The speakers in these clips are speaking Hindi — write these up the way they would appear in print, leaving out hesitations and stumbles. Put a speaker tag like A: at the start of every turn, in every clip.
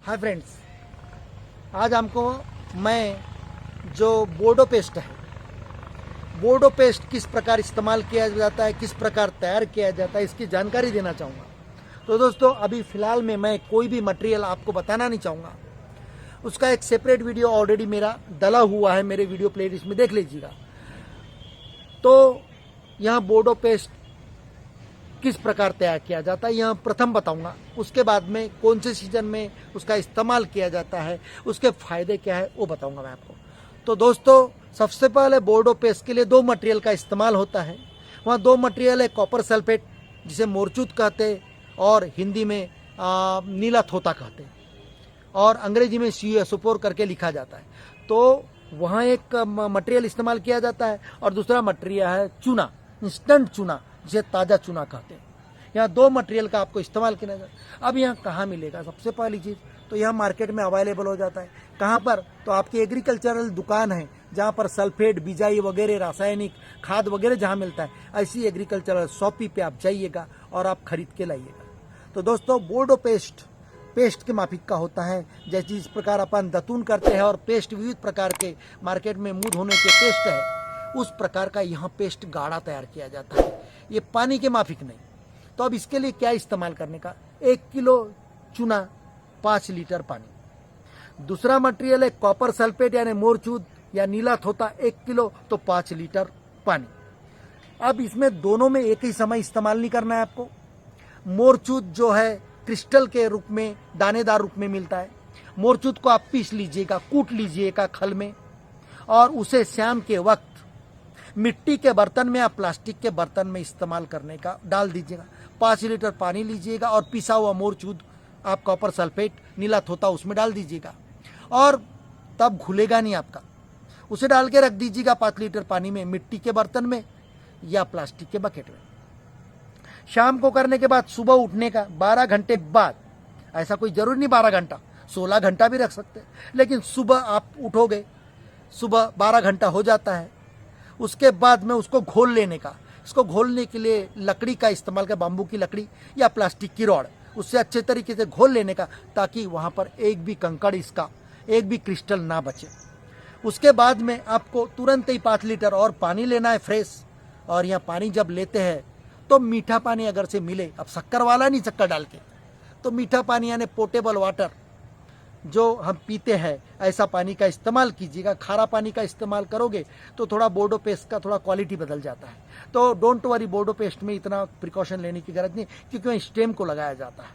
A: हाय फ्रेंड्स, आज हमको मैं जो बोर्डो पेस्ट है, बोर्डो पेस्ट किस प्रकार इस्तेमाल किया जाता है, किस प्रकार तैयार किया जाता है, इसकी जानकारी देना चाहूँगा। तो दोस्तों, अभी फ़िलहाल में मैं कोई भी मटेरियल आपको बताना नहीं चाहूँगा। उसका एक सेपरेट वीडियो ऑलरेडी मेरा डला हुआ है, मेरे वीडियो प्लेलिस्ट में देख लीजिएगा। तो यहाँ बोर्डो पेस्ट किस प्रकार तैयार किया जाता है यह प्रथम बताऊंगा। उसके बाद में कौन से सीजन में उसका इस्तेमाल किया जाता है, उसके फायदे क्या है वो बताऊंगा मैं आपको। तो दोस्तों, सबसे पहले बोर्डो पेस्ट के लिए दो मटेरियल का इस्तेमाल होता है। वहाँ दो मटेरियल है, कॉपर सल्फेट जिसे मोरचूत कहते हैं और हिंदी में नीला थोता कहते हैं और अंग्रेजी में CuSO4 करके लिखा जाता है। तो वहाँ एक मटेरियल इस्तेमाल किया जाता है और दूसरा मटेरियल है चूना, इंस्टेंट चूना जिसे ताज़ा चूना कहते हैं। यहाँ दो मटेरियल का आपको इस्तेमाल किया जाता है। अब यहाँ कहाँ मिलेगा? सबसे पहली चीज़ तो यहाँ मार्केट में अवेलेबल हो जाता है। कहाँ पर? तो आपकी एग्रीकल्चरल दुकान है जहाँ पर सल्फेट, बिजाई वगैरह, रासायनिक खाद वगैरह जहाँ मिलता है, ऐसी एग्रीकल्चरल शॉपी पे आप जाइएगा और आप खरीद के लाइएगा। तो दोस्तों, बोर्डो पेस्ट के माफिक का होता है। जैसे जिस प्रकार अपन दतून करते हैं और पेस्ट विविध प्रकार के मार्केट में मुँह धोने के पेस्ट है, उस प्रकार का यहाँ पेस्ट गाढ़ा तैयार किया जाता है। ये पानी के माफिक नहीं। तो अब इसके लिए क्या इस्तेमाल करने का? 1 किलो चूना, 5 लीटर पानी। दूसरा मटेरियल है कॉपर सल्फेट यानी मोरचूत या नीला थोता, 1 किलो तो 5 लीटर पानी। अब इसमें दोनों में एक ही समय इस्तेमाल नहीं करना है आपको। मोरचूत जो है क्रिस्टल के रूप में, दानेदार रूप में मिलता है। मोरचूत को आप पीस लीजिएगा, कूट लीजिएगा खल में और उसे शाम के वक्त मिट्टी के बर्तन में या प्लास्टिक के बर्तन में इस्तेमाल करने का डाल दीजिएगा। 5 लीटर पानी लीजिएगा और पिसा हुआ मोरचूत, आप कॉपर सल्फेट, नीला थोता उसमें डाल दीजिएगा और तब घुलेगा नहीं आपका। उसे डाल के रख दीजिएगा 5 लीटर पानी में, मिट्टी के बर्तन में या प्लास्टिक के बकेट में। शाम को करने के बाद सुबह उठने का 12 घंटे बाद, ऐसा कोई जरूरी नहीं 12 घंटा, 16 घंटा भी रख सकते हैं, लेकिन सुबह आप उठोगे, सुबह 12 घंटा हो जाता है। उसके बाद में उसको घोल लेने का। इसको घोलने के लिए लकड़ी का इस्तेमाल कर, बाम्बू की लकड़ी या प्लास्टिक की रॉड, उससे अच्छे तरीके से घोल लेने का ताकि वहाँ पर एक भी कंकड़, इसका एक भी क्रिस्टल ना बचे। उसके बाद में आपको तुरंत ही 5 लीटर और पानी लेना है फ्रेश। और यहाँ पानी जब लेते हैं तो मीठा पानी अगर से मिले, अब शक्कर वाला नहीं, शक्कर डाल के, तो मीठा पानी यानी पोर्टेबल वाटर जो हम पीते हैं, ऐसा पानी का इस्तेमाल कीजिएगा। खारा पानी का इस्तेमाल करोगे तो थोड़ा बोर्डो पेस्ट का थोड़ा क्वालिटी बदल जाता है। तो डोंट वरी, बोर्डो पेस्ट में इतना प्रिकॉशन लेने की जरूरत नहीं, क्योंकि वहाँ स्टेम को लगाया जाता है।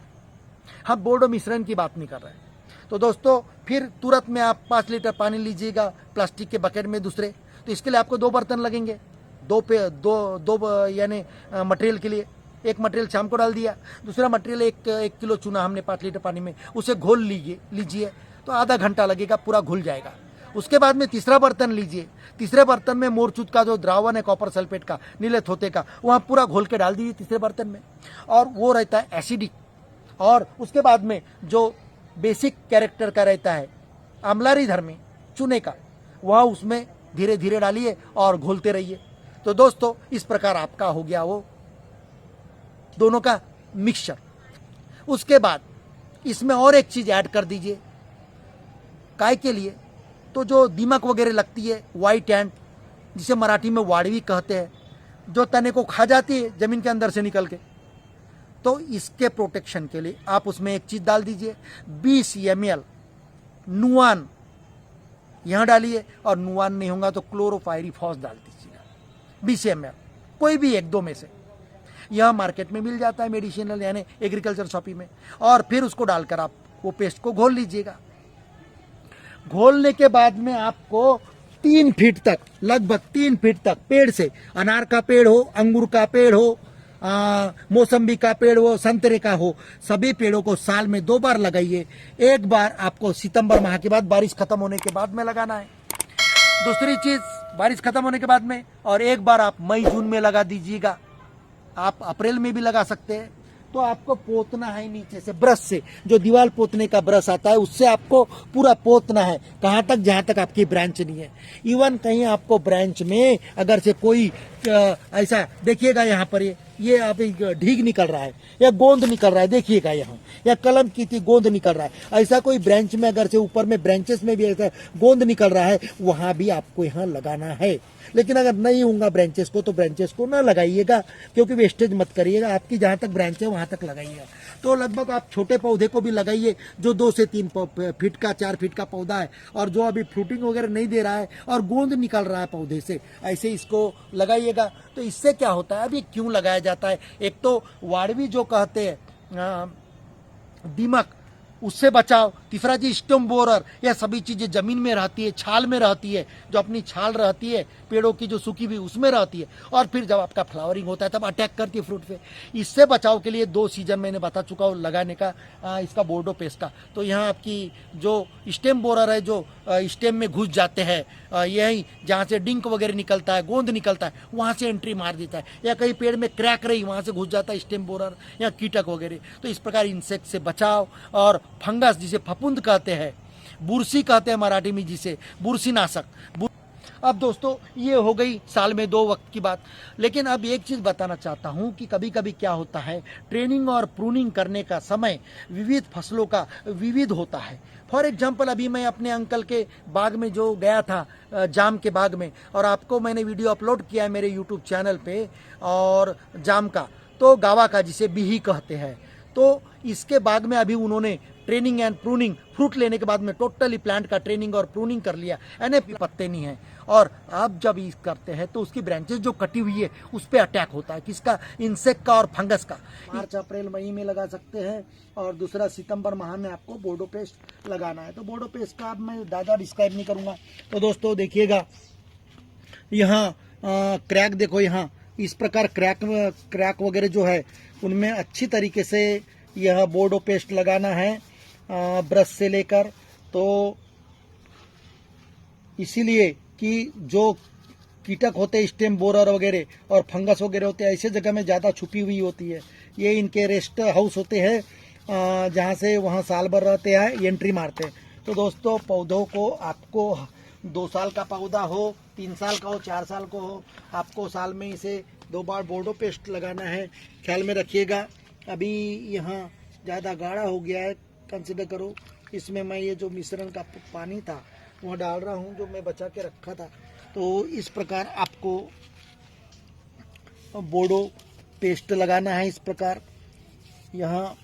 A: हम बोर्डो मिश्रण की बात नहीं कर रहे हैं। तो दोस्तों, फिर तुरंत में आप 5 लीटर पानी लीजिएगा प्लास्टिक के बकेट में दूसरे। तो इसके लिए आपको 2 बर्तन लगेंगे, दो यानी मटेरियल के लिए। एक मटेरियल शाम को डाल दिया, दूसरा मटेरियल 1 किलो चूना हमने 5 लीटर पानी में, उसे घोल लीजिए तो आधा घंटा लगेगा, पूरा घुल जाएगा। उसके बाद में तीसरा बर्तन लीजिए। तीसरे बर्तन में मोरचूत का जो द्रावण है, कॉपर सल्फेट का, नीले थोते का, वहाँ पूरा घोल के डाल दीजिए तीसरे बर्तन में, और वो रहता है एसिडिक। और उसके बाद में जो बेसिक कैरेक्टर का रहता है आम्लारी धर्मी चूने का, वह उसमें धीरे धीरे डालिए और घोलते रहिए। तो दोस्तों, इस प्रकार आपका हो गया वो दोनों का मिक्सचर। उसके बाद इसमें और एक चीज़ ऐड कर दीजिए। काय के लिए? तो जो दीमक वगैरह लगती है, वाइट एंट, जिसे मराठी में वाड़वी कहते हैं, जो तने को खा जाती है ज़मीन के अंदर से निकल के, तो इसके प्रोटेक्शन के लिए आप उसमें एक चीज़ डाल दीजिए। 20 ml नुआन यहाँ डालिए, और नुआन नहीं होगा तो क्लोरोपाइरीफॉस डाल दीजिएगा 20 ml, कोई भी 1-2 में से। यह मार्केट में मिल जाता है मेडिसिनल यानी एग्रीकल्चर शॉपी में। और फिर उसको डालकर आप वो पेस्ट को घोल लीजिएगा। घोलने के बाद में आपको 3 फीट तक, लगभग 3 फीट तक पेड़ से, अनार का पेड़ हो, अंगूर का पेड़ हो, मौसम्बी का पेड़ हो, संतरे का हो, सभी पेड़ों को साल में 2 बार लगाइए। एक बार आपको सितंबर माह के बाद, बारिश खत्म होने के बाद में लगाना है। दूसरी चीज, बारिश खत्म होने के बाद में, और एक बार आप मई जून में लगा दीजिएगा। आप अप्रैल में भी लगा सकते हैं। तो आपको पोतना है नीचे से, ब्रश से, जो दीवार पोतने का ब्रश आता है उससे आपको पूरा पोतना है। कहाँ तक? जहाँ तक आपकी ब्रांच नहीं है। इवन कहीं आपको ब्रांच में अगर से कोई ऐसा देखिएगा, यहाँ पर ये आप ढीग निकल रहा है या गोंद निकल रहा है, देखिएगा यहाँ, या कलम की थी गोंद निकल रहा है। ऐसा कोई ब्रांच में अगर से ऊपर में ब्रांचेस में भी ऐसा गोंद निकल रहा है, वहां भी आपको यहाँ लगाना है। लेकिन अगर नहीं होगा ब्रांचेस को तो ब्रांचेस को ना लगाइएगा, क्योंकि वेस्टेज मत करिएगा, आपकी जहां तक ब्रांच है वहां तक लगाइएगा। तो लगभग आप छोटे पौधे को भी लगाइए जो 2 से 3 फीट का 4 फीट का पौधा है, और जो अभी फ्रूटिंग वगैरह नहीं दे रहा है और गोंद निकल रहा है पौधे से, ऐसे इसको लगाइएगा। तो इससे क्या होता है, अभी क्यों लगाया जाता है, एक तो वाड़वी जो कहते हैं दीमक, उससे बचाव। तीसरा जी स्टेम बोरर, यह सभी चीजें जमीन में रहती है, छाल में रहती है, जो अपनी छाल रहती है पेड़ों की जो सूखी हुई उसमें रहती है, और फिर जब आपका फ्लावरिंग होता है तब अटैक करती है फ्रूट पे। इससे बचाव के लिए 2 सीजन मैंने बता चुका हूँ लगाने का इसका बोर्डो पेस्ट का। तो यहाँ आपकी जो स्टेम बोरर है, जो स्टेम में घुस जाते हैं, यही जहाँ से डिंक वगैरह निकलता है, गोंद निकलता है, वहाँ से एंट्री मार देता है, या कहीं पेड़ में क्रैक रही वहाँ से घुस जाता है स्टेम बोरर या कीटक वगैरह। तो इस प्रकार इंसेक्ट से बचाव, और फंगस जिसे फफूंद कहते हैं, बुरसी कहते हैं मराठी में जिसे, बुरसी नाशक। अब दोस्तों ये हो गई साल में 2 वक्त की बात। लेकिन अब एक चीज बताना चाहता हूं कि कभी कभी क्या होता है, ट्रेनिंग और प्रूनिंग करने का समय विविध फसलों का विविध होता है। फॉर एग्जाम्पल अभी मैं अपने अंकल के बाग में जो गया था, जाम के बाग में, और आपको मैंने वीडियो अपलोड किया है मेरे यूट्यूब चैनल पे, और जाम का तो गावा का जिसे बिही कहते हैं, तो इसके बाग में अभी उन्होंने ट्रेनिंग एंड प्रूनिंग, फ्रूट लेने के बाद में टोटली प्लांट का ट्रेनिंग और प्रूनिंग कर लिया, एनएफ पत्ते नहीं है। और अब जब इस करते हैं तो उसकी ब्रांचेस जो कटी हुई है उस पर अटैक होता है, किसका, इंसेक्ट का और फंगस का। मार्च अप्रैल मई में लगा सकते हैं, और दूसरा सितंबर माह में आपको बोर्डो पेस्ट लगाना है। तो बोर्डो पेस्ट का अब मैं ज़्यादा डिस्क्राइब नहीं करूँगा। तो दोस्तों देखिएगा यहाँ क्रैक देखो, यहाँ इस प्रकार क्रैक वगैरह जो है उनमें अच्छी तरीके से यह बोर्डो पेस्ट लगाना है ब्रश से लेकर। तो इसीलिए कि जो कीटक होते हैं, स्टेम बोरर वगैरह और फंगस वगैरह होते हैं, ऐसे जगह में ज़्यादा छुपी हुई होती है। ये इनके रेस्ट हाउस होते हैं, जहाँ से वहाँ साल भर रहते हैं, एंट्री मारते हैं। तो दोस्तों पौधों को आपको 2 साल का पौधा हो, 3 साल का हो, 4 साल को हो, आपको साल में इसे 2 बार बोर्डो पेस्ट लगाना है, ख्याल में रखिएगा। अभी यहाँ ज़्यादा गाढ़ा हो गया है, कंसिडर करो। इसमें मैं ये जो मिश्रण का पानी था वह डाल रहा हूँ, जो मैं बचा के रखा था। तो इस प्रकार आपको बोर्डो पेस्ट लगाना है, इस प्रकार यहाँ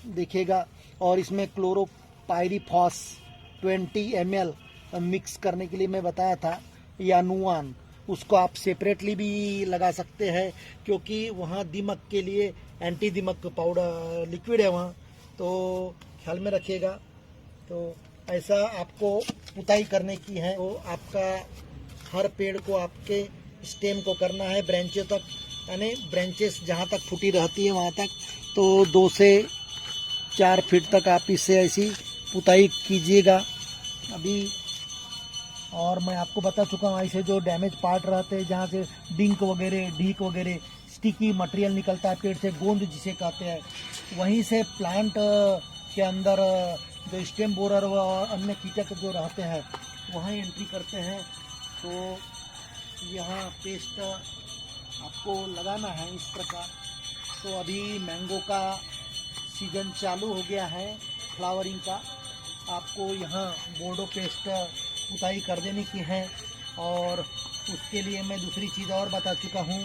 A: देखिएगा। और इसमें क्लोरोपाइरीफॉस 20 ml मिक्स करने के लिए मैं बताया था, या नुआन, उसको आप सेपरेटली भी लगा सकते हैं, क्योंकि वहाँ दीमक के लिए एंटी दीमक पाउडर लिक्विड है वहाँ, तो ख्याल में रखिएगा। तो ऐसा आपको पुताई करने की है, वो आपका हर पेड़ को आपके स्टेम को करना है ब्रांचेस तक, यानी ब्रांचेस जहाँ तक फूटी रहती है वहाँ तक। तो 2 से 4 फीट तक आप इससे ऐसी पुताई कीजिएगा अभी। और मैं आपको बता चुका हूँ, ऐसे जो डैमेज पार्ट रहते हैं, जहाँ से डिंक वगैरह, ढीक वगैरह, स्टिकी मटेरियल निकलता है पेड़ से, गोंद जिसे कहते हैं, वहीं से प्लांट के अंदर जो स्टेम बोरर व अन्य कीटक जो रहते हैं वहाँ एंट्री करते हैं। तो यहाँ पेस्ट आपको लगाना है इस प्रकार। तो अभी मैंगो का सीजन चालू हो गया है, फ्लावरिंग का, आपको यहाँ बोर्डो पेस्ट पुताई कर देने की है। और उसके लिए मैं दूसरी चीज़ और बता चुका हूँ,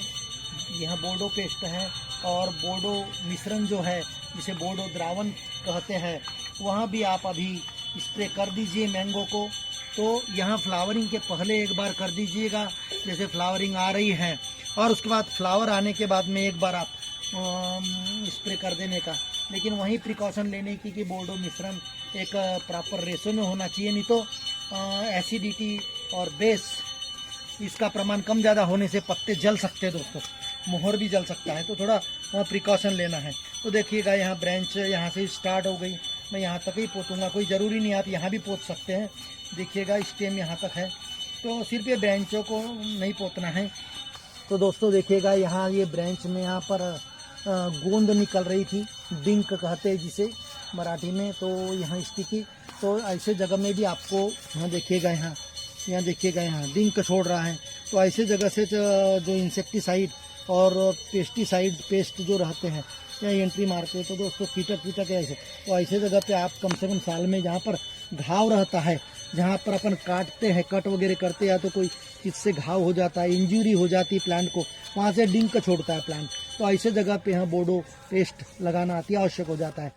A: यह बोर्डो पेस्ट है, और बोर्डो मिश्रण जो है जिसे बोर्डो द्रावण कहते हैं, वहाँ भी आप अभी स्प्रे कर दीजिए मैंगो को। तो यहाँ फ्लावरिंग के पहले एक बार कर दीजिएगा, जैसे फ्लावरिंग आ रही है, और उसके बाद फ्लावर आने के बाद में एक बार आप स्प्रे कर देने का। लेकिन वहीं प्रिकॉशन लेने की कि बोर्डो मिश्रण एक प्रॉपर रेशो में होना चाहिए, नहीं तो एसिडिटी और बेस इसका प्रमाण कम ज़्यादा होने से पत्ते जल सकते हैं दोस्तों, मोहर भी जल सकता है। तो थोड़ा वहाँ प्रिकॉशन लेना है। तो देखिएगा यहाँ ब्रांच यहाँ से स्टार्ट हो गई, मैं यहाँ तक ही पोतूंगा, कोई ज़रूरी नहीं आप यहाँ भी पोत सकते हैं। देखिएगा स्टेम यहाँ तक है, तो सिर्फ ये ब्रांचों को नहीं पोतना है। तो दोस्तों देखिएगा यहाँ ये ब्रांच में यहाँ पर गोंद निकल रही थी, डिंक कहते हैं जिसे मराठी में, तो यहाँ स्टिकी। तो ऐसे जगह में भी आपको यहाँ देखिएगा, यहाँ देखिएगा यहाँ डिंक छोड़ रहा है। तो ऐसे जगह से जो इंसेक्टिसाइड और पेस्टिसाइड पेस्ट जो रहते हैं या एंट्री मारते हैं तो दोस्तों कीटक ऐसे, तो ऐसे जगह पे आप कम से कम साल में जहाँ पर घाव रहता है, जहाँ पर अपन काटते हैं, कट वगैरह करते हैं या तो कोई इससे घाव हो जाता है, इंजरी हो जाती है प्लांट को, वहाँ से डिंक छोड़ता है प्लांट, तो ऐसे जगह पे यहाँ बोडो पेस्ट लगाना अति आवश्यक हो जाता है।